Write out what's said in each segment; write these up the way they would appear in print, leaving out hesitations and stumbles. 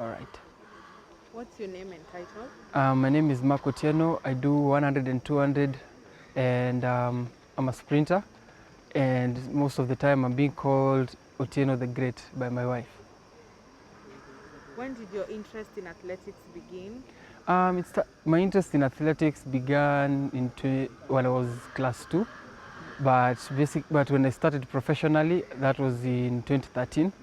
All right. What's your name and title? My name is Otieno. I do 100 and 200, and I'm a sprinter. And most of the time, I'm being called Otieno the Great by my wife. When did your interest in athletics begin? My interest in athletics began when I was class 2, but when I started professionally, that was in 2013.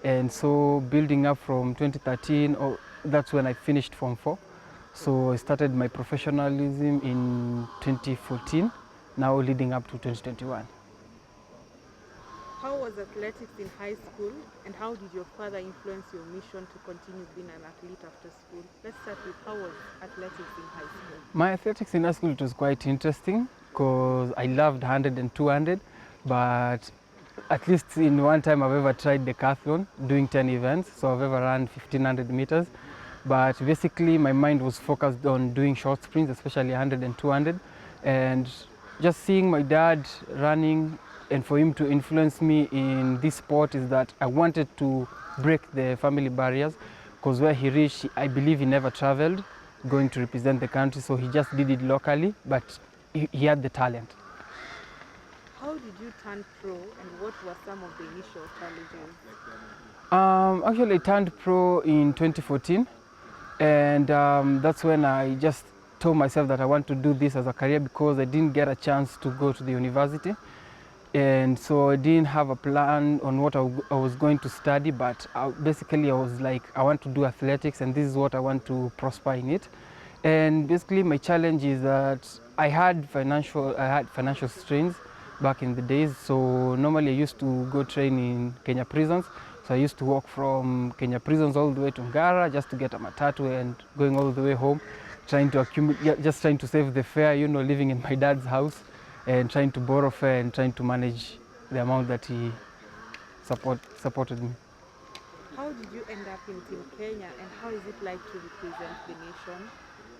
And so building up from 2013, that's when I finished Form 4. So I started my professionalism in 2014, now leading up to 2021. How was athletics in high school, and how did your father influence your mission to continue being an athlete after school? Let's start with how was athletics in high school? My athletics in high school, it was quite interesting because I loved 100 and 200, but at least in one time I've ever tried decathlon, doing 10 events, so I've ever run 1500 meters. But basically my mind was focused on doing short sprints, especially 100 and 200, and just seeing my dad running and for him to influence me in this sport is that I wanted to break the family barriers, because where he reached, I believe he never traveled going to represent the country, so he just did it locally, but he had the talent. How did you turn pro, and what were some of the initial challenges? Actually, I turned pro in 2014, and that's when I just told myself that I want to do this as a career, because I didn't get a chance to go to the university. And so I didn't have a plan on what I was going to study, but basically I was like, I want to do athletics and this is what I want to prosper in it. And basically my challenge is that I had financial strains back in the days. So normally I used to go train in Kenya prisons. So I used to walk from Kenya prisons all the way to Ngara just to get a matatu and going all the way home, trying to accumulate, just trying to save the fare, living in my dad's house and trying to borrow fare and trying to manage the amount that he supported me. How did you end up in Team Kenya, and how is it like to represent the nation?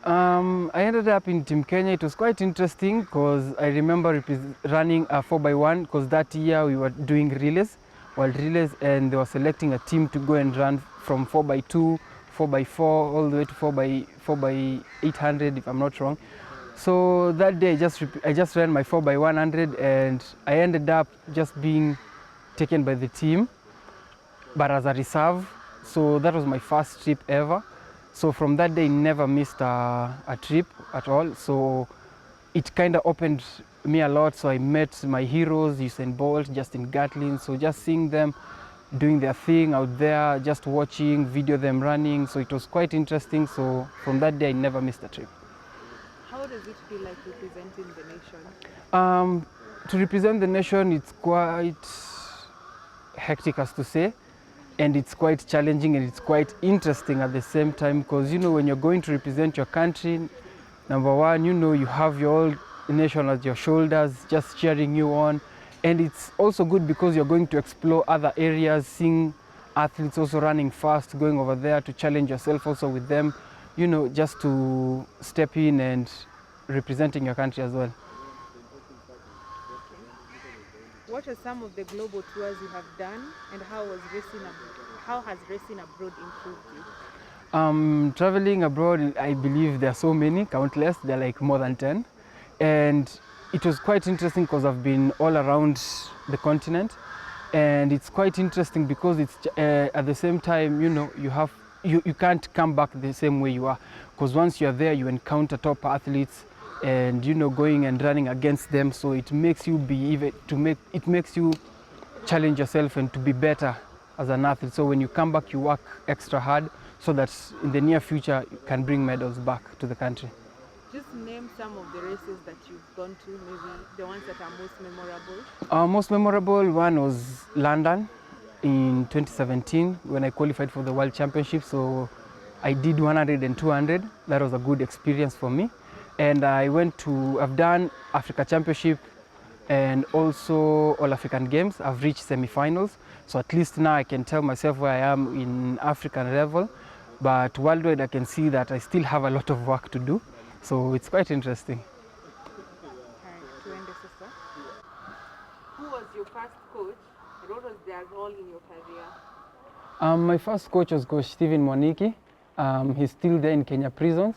I ended up in Team Kenya. It was quite interesting because I remember running a 4x1, because that year we were doing relays, world relays, and they were selecting a team to go and run from 4x2, 4x4, all the way to 4x800, if I'm not wrong. So that day I just ran my 4x100, and I ended up just being taken by the team, but as a reserve. So that was my first trip ever. So from that day, never missed a trip at all. So it kind of opened me a lot. So I met my heroes, Usain Bolt, Justin Gatlin. So just seeing them doing their thing out there, just watching, video them running. So it was quite interesting. So from that day, I never missed a trip. How does it feel like representing the nation? To represent the nation, it's quite hectic, as to say, and it's quite challenging and it's quite interesting at the same time, because when you're going to represent your country, number one, you have your whole nation at your shoulders just cheering you on, and it's also good because you're going to explore other areas, seeing athletes also running fast, going over there to challenge yourself also with them, just to step in and representing your country as well. What are some of the global tours you have done, and how has racing abroad improved you? Traveling abroad, I believe there are so many, countless. There are like more than 10. And it was quite interesting because I've been all around the continent. And it's quite interesting because it's at the same time, you can't come back the same way you are. Because once you're there, you encounter top athletes and, going and running against them. So it makes you it makes you challenge yourself and to be better as an athlete. So when you come back, you work extra hard so that in the near future you can bring medals back to the country. Just name some of the races that you've gone to, maybe the ones that are most memorable. Most memorable one was London in 2017 when I qualified for the World Championship. So I did 100 and 200. That was a good experience for me. And I've done Africa Championship and also All African Games. I've reached semi-finals. So at least now I can tell myself where I am in African level. But worldwide I can see that I still have a lot of work to do. So it's quite interesting. Who was your first coach? What was their role in your career? My first coach was Coach Stephen Mwaniki. He's still there in Kenya prisons,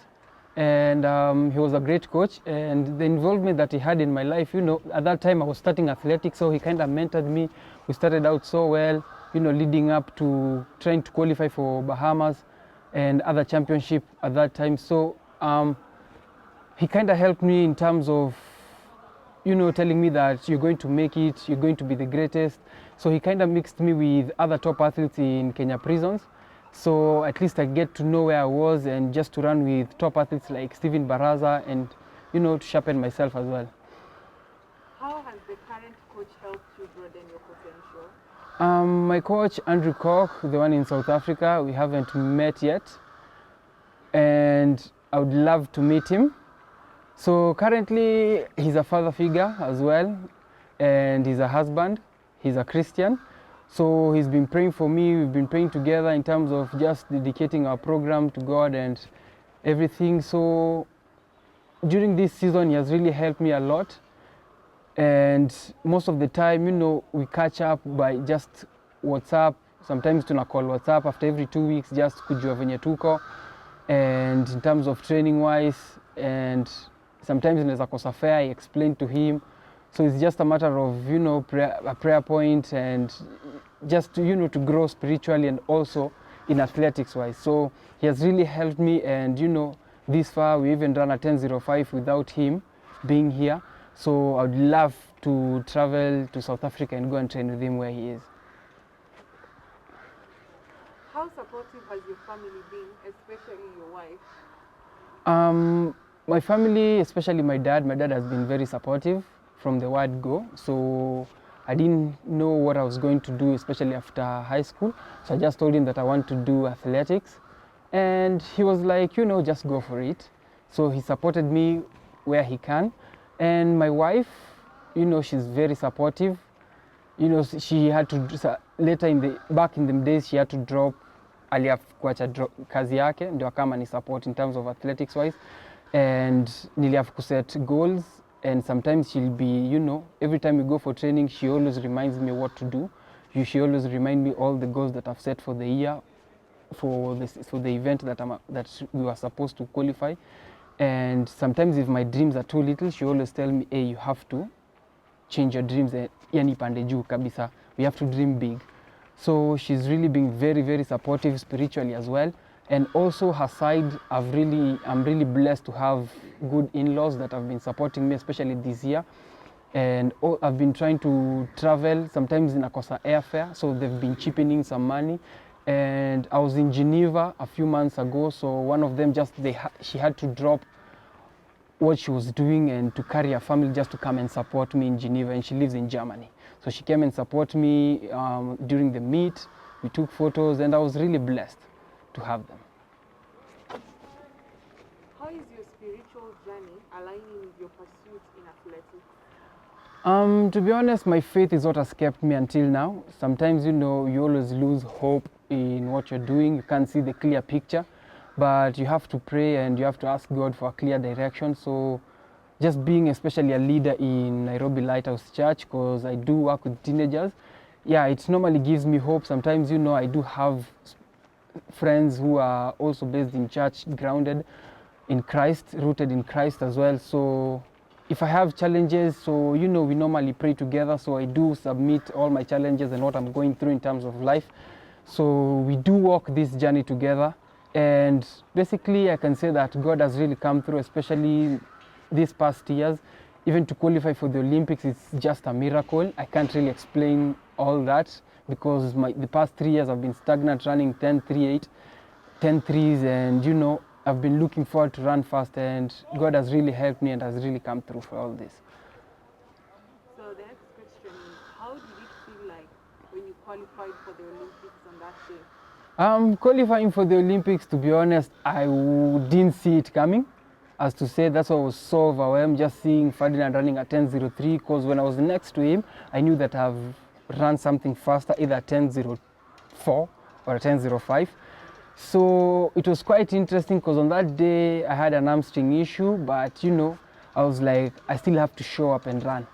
and he was a great coach. And the involvement that he had in my life, at that time I was starting athletics, so he kind of mentored me. We started out so well, leading up to trying to qualify for Bahamas and other championship at that time. So he kind of helped me in terms of telling me that you're going to make it, you're going to be the greatest. So he kind of mixed me with other top athletes in Kenya prisons. So at least I get to know where I was and just to run with top athletes like Steven Baraza and, to sharpen myself as well. How has the current coach helped you broaden your potential? My coach, Andrew Koch, the one in South Africa, we haven't met yet. And I would love to meet him. So currently he's a father figure as well, and he's a husband, he's a Christian. So he's been praying for me, we've been praying together in terms of just dedicating our program to God and everything. So during this season he has really helped me a lot. And most of the time, we catch up by just WhatsApp. Sometimes tuna call WhatsApp after every 2 weeks, just kujua venye tuko. And in terms of training wise, and sometimes naweza kosa fare, I explain to him. So it's just a matter of, a prayer point and just, to grow spiritually and also in athletics wise. So he has really helped me, and, this far we even ran a 10:05 without him being here. So I would love to travel to South Africa and go and train with him where he is. How supportive has your family been, especially your wife? My family, especially my dad has been very supportive from the word go. So I didn't know what I was going to do, especially after high school. So I just told him that I want to do athletics. And he was like, just go for it. So he supported me where he can. And my wife, she's very supportive. She had to, back in the days, she had to drop, kuacha kazi yake, ndio kama ni support in terms of athletics wise. And nilihave to set goals, and sometimes she'll be, every time we go for training, she always reminds me what to do. She always reminds me all the goals that I've set for the year, for the event that we were supposed to qualify. And sometimes if my dreams are too little, she always tells me, hey, you have to change your dreams, yani pande juu kabisa. We have to dream big. So she's really been very, very supportive spiritually as well. And also her side, I'm really blessed to have good in-laws that have been supporting me, especially this year. And I've been trying to travel, sometimes in Akosa airfare, so they've been chipping in some money. And I was in Geneva a few months ago, so one of them she had to drop what she was doing and to carry her family just to come and support me in Geneva, and she lives in Germany. So she came and supported me during the meet. We took photos, and I was really blessed to have them. How is your spiritual journey aligning with your pursuits in athletics? To be honest, my faith is what has kept me until now. Sometimes, you always lose hope in what you're doing. You can't see the clear picture, but you have to pray and you have to ask God for a clear direction. So just being especially a leader in Nairobi Lighthouse Church, because I do work with teenagers, it normally gives me hope. Sometimes, I do have friends who are also based in church, grounded in Christ, rooted in Christ as well. So if I have challenges, so we normally pray together. So I do submit all my challenges and what I'm going through in terms of life. So we do walk this journey together. And basically I can say that God has really come through, especially these past years. Even to qualify for the Olympics, it's just a miracle. I can't really explain all that because the past 3 years I've been stagnant, running 10:38, 10:3s, and I've been looking forward to run fast, and God has really helped me and has really come through for all this. So the next question is, how did it feel like when you qualified for the Olympics on that day? Qualifying for the Olympics, to be honest, I didn't see it coming. As to say, that's why I was so overwhelmed just seeing Ferdinand running at 10:03, because when I was next to him, I knew that I've run something faster, either 10:04 or 10:05. So it was quite interesting because on that day I had an hamstring issue, but I was like, I still have to show up and run.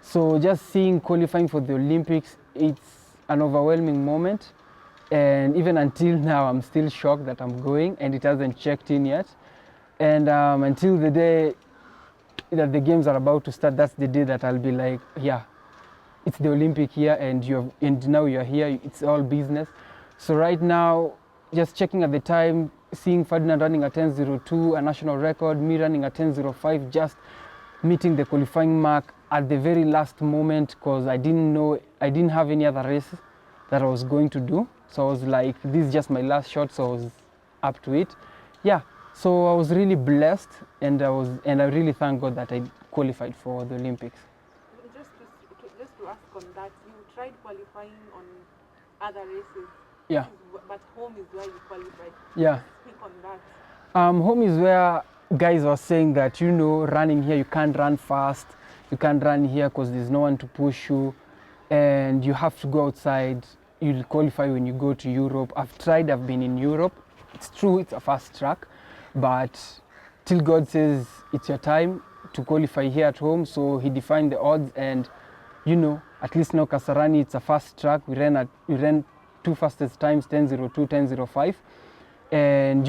So just seeing qualifying for the Olympics, it's an overwhelming moment. And even until now, I'm still shocked that I'm going and it hasn't checked in yet. And until the day that the games are about to start, that's the day that I'll be like, yeah, it's the Olympic year and now you're here, it's all business. So right now, just checking at the time, seeing Ferdinand running a 10:02, a national record, me running a 10:05, just meeting the qualifying mark at the very last moment, because I didn't have any other races that I was going to do. So I was like, this is just my last shot, so I was up to it. Yeah, so I was really blessed, and I really thank God that I qualified for the Olympics. Just to ask on that, you tried qualifying on other races. Yeah. But home is where you qualified. Yeah. Speak on that. Home is where guys were saying that, running here, you can't run fast. You can't run here because there's no one to push you. And you have to go outside. You'll qualify when you go to Europe. I've been in Europe. It's true, it's a fast track. But till God says it's your time to qualify here at home. So he defined the odds, and at least now Kasarani, it's a fast track. We ran two fastest times, 10:02, 10:05. And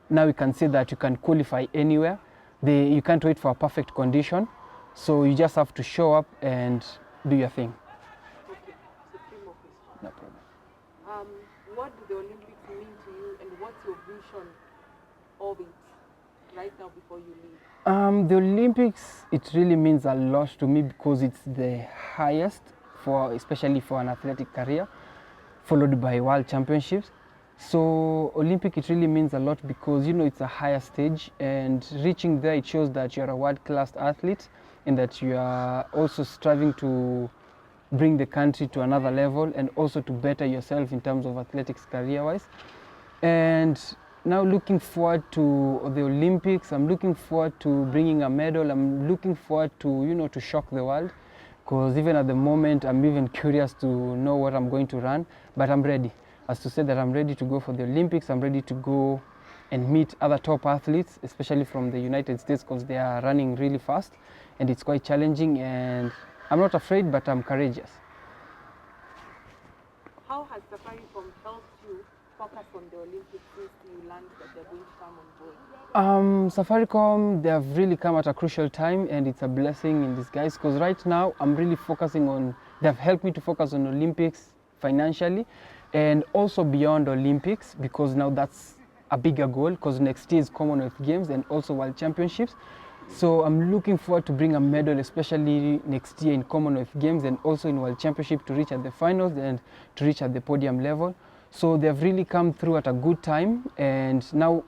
now we can say that you can qualify anywhere. You can't wait for a perfect condition. So you just have to show up and do your thing. Okay, so 3 more questions. No problem. What do the Olympics mean to you, and what's your vision of it right now before you leave? The Olympics, it really means a lot to me because it's the highest, especially for an athletic career, followed by World Championships. So Olympic, it really means a lot because it's a higher stage, and reaching there, it shows that you're a world-class athlete and that you are also striving to bring the country to another level and also to better yourself in terms of athletics career-wise. And now looking forward to the Olympics, I'm looking forward to bringing a medal. I'm looking forward to, to shock the world, because even at the moment, I'm even curious to know what I'm going to run, but I'm ready. As to say that I'm ready to go for the Olympics, I'm ready to go and meet other top athletes, especially from the United States, because they are running really fast and it's quite challenging, and I'm not afraid, but I'm courageous. How has Safaricom helped you focus on the Olympics since you learned that they're going to come on board? Safaricom, they have really come at a crucial time, and it's a blessing in disguise, because right now I'm really focusing on, they have helped me to focus on Olympics financially and also beyond Olympics, because now that's a bigger goal, because next year is Commonwealth Games and also World Championships. So I'm looking forward to bring a medal, especially next year in Commonwealth Games and also in World Championship, to reach at the finals and to reach at the podium level. So they've really come through at a good time, and now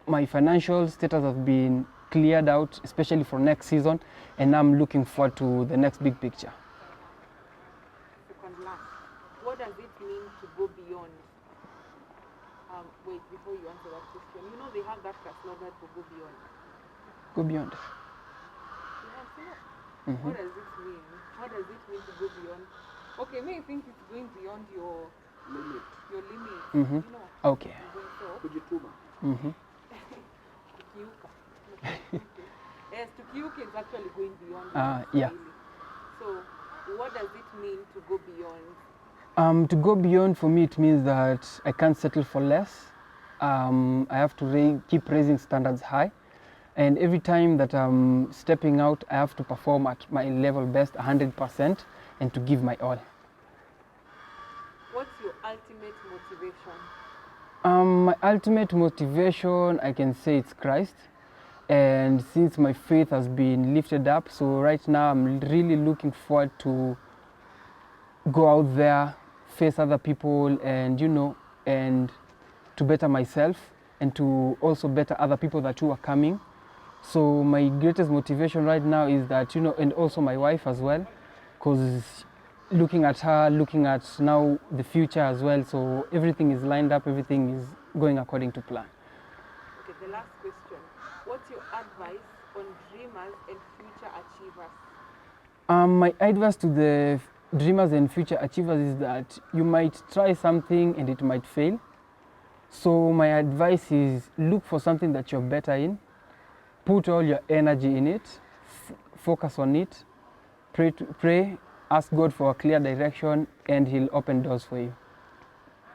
my financial status has been cleared out, especially for next season, and I'm looking forward to the next big picture. Second last, what does it mean to go beyond? Wait, before you answer that question, they have that slogan for go beyond. Go beyond. Yeah, so Mm-hmm. what does it mean? What does it mean to go beyond? Okay, maybe think it's going beyond your limit. Your limit. Mm-hmm. Okay. Kujituma. Mm-hmm. Kukiuka. Yes, to kiuka is actually going beyond. Yeah. So, what does it mean to go beyond? To go beyond, for me, it means that I can't settle for less. I have to keep raising standards high. And every time that I'm stepping out, I have to perform at my level best, 100%, and to give my all. What's your ultimate motivation? My ultimate motivation, I can say it's Christ. And since my faith has been lifted up, so right now I'm really looking forward to go out there, face other people, and and to better myself and to also better other people that are coming. So my greatest motivation right now is that, and also my wife as well, because looking at her, looking at now the future as well, so everything is lined up, everything is going according to plan. Okay, the last question. What's your advice on dreamers and future achievers? My advice to the dreamers and future achievers is that you might try something and it might fail. So my advice is look for something that you're better in, put all your energy in it, focus on it, pray, ask God for a clear direction, and He'll open doors for you.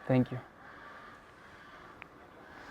Thank you.